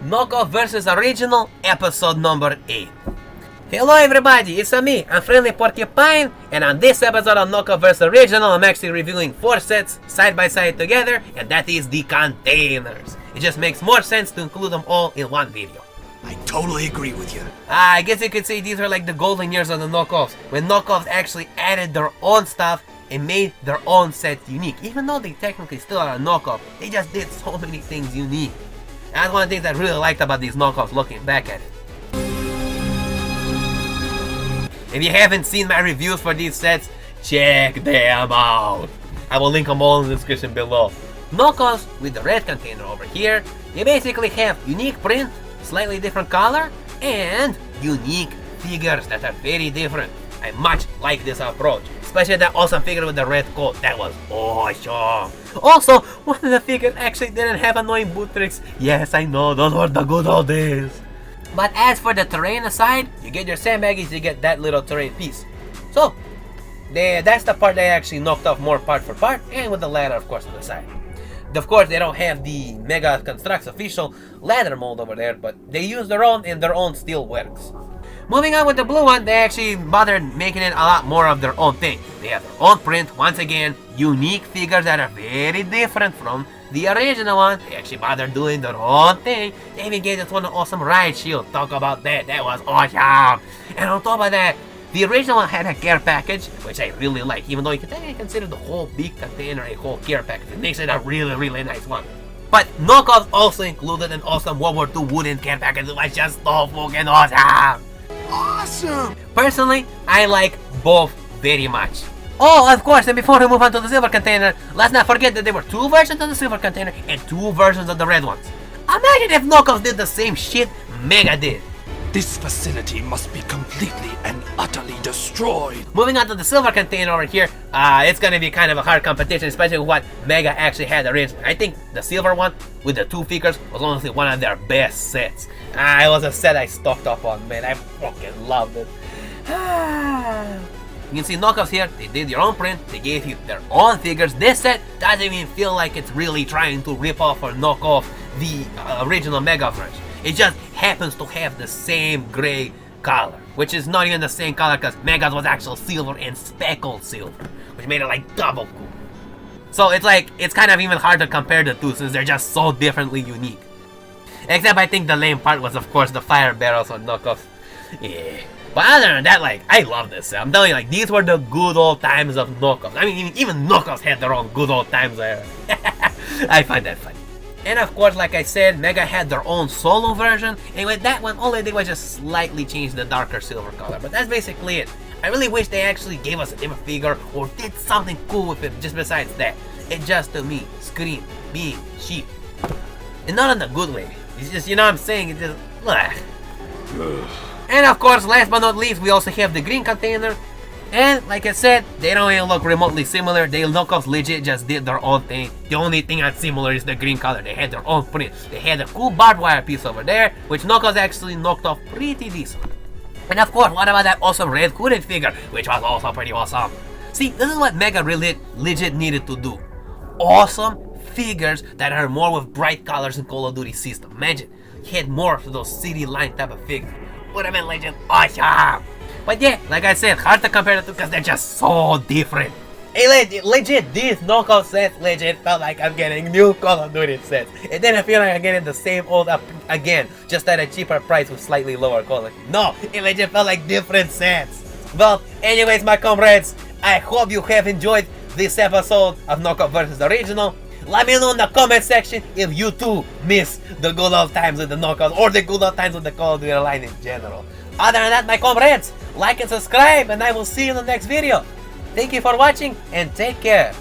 Knockoff vs. Original, episode number 8. Hello everybody, it's me, I'm Friendly Porcupine, and on this episode of Knockoff vs. Original, I'm actually reviewing 4 sets side by side together, and that is the containers. It just makes more sense to include them all in one video. I totally agree with you. I guess you could say these are like the golden years of the knockoffs, when knockoffs actually added their own stuff and made their own set unique. Even though they technically still are a knockoff, they just did so many things unique. That's one of the things I really liked about these knockoffs looking back at it. If you haven't seen my reviews for these sets, check them out. I will link them all in the description below. Knockoffs with the red container over here, you basically have unique print, slightly different color, and unique figures that are very different. I much like this approach, especially that awesome figure with the red coat. That was awesome. Also, one of the figures actually didn't have annoying boot tricks. Yes, I know, those were the good old days. But as for the terrain aside, you get your sandbaggies, you get that little terrain piece. So, that's the part they actually knocked off more part for part, and with the ladder, of course, on the side. Of course, they don't have the Mega Constructs official ladder mold over there, but they use their own, and their own still works. Moving on with the blue one, they actually bothered making it a lot more of their own thing. They have their own print, once again, unique figures that are very different from the original one. They actually bothered doing their own thing. They even gave us one awesome ride shield. Talk about that, that was awesome. And on top of that, the original one had a care package, which I really like, even though you can technically consider the whole big container a whole care package. It makes it a really, really nice one. But knockoffs also included an awesome World War II wooden care package. It was just so fucking awesome. Awesome! Personally, I like both very much. Oh, of course, and before we move on to the silver container, let's not forget that there were 2 versions of the silver container and 2 versions of the red ones. Imagine if knockoffs did the same shit Mega did. This facility must be completely and utterly destroyed. Moving on to the silver container over here, it's gonna be kind of a hard competition, especially with what Mega actually had originally. I think the silver one with the 2 figures was honestly one of their best sets. It was a set I stocked up on, man. I fucking loved it. You can see knockoffs here, they did their own print, they gave you their own figures. This set doesn't even feel like it's really trying to rip off or knock off the original Mega version. It just happens to have the same gray color, which is not even the same color because Mega's was actual silver and speckled silver, which made it like double cool. So it's like, it's kind of even hard to compare the two since they're just so differently unique. Except I think the lame part was of course the fire barrels on knockoffs. Yeah. But other than that, like, I love this set. I'm telling you, like, these were the good old times of knockoffs. I mean, even knockoffs had their own good old times there. I find that funny. And of course, like I said, Mega had their own solo version, and with that one, all they did was just slightly change the darker silver color. But that's basically it. I really wish they actually gave us a different figure or did something cool with it just besides that. It just, to me, screamed being cheap. And not in a good way. It's just, you know what I'm saying, it's just, ugh. And of course, last but not least, we also have the green container. And like I said, they don't even look remotely similar. They knockoffs legit just did their own thing. The only thing that's similar is the green color. They had their own print. They had a cool barbed wire piece over there, which knockoffs actually knocked off pretty decent. And of course, what about that awesome red hooded figure, which was also pretty awesome. See, this is what Mega really legit needed to do. Awesome figures that are more with bright colors in Call of Duty system. Imagine, he had more of those city line type of figures. Would have been legit awesome. But yeah, like I said, hard to compare the two because they're just so different. Hey, legit, these knockoff sets legit felt like I'm getting new Call of Duty sets. It didn't feel like I'm getting the same old up again, just at a cheaper price with slightly lower quality. No, it legit felt like different sets. Well, anyways, my comrades, I hope you have enjoyed this episode of Knockoff vs. Original. Let me know in the comment section if you too miss the good old times with the knockoffs or the good old times with the Call of Duty line in general. Other than that, my comrades, like and subscribe, and I will see you in the next video. Thank you for watching and take care.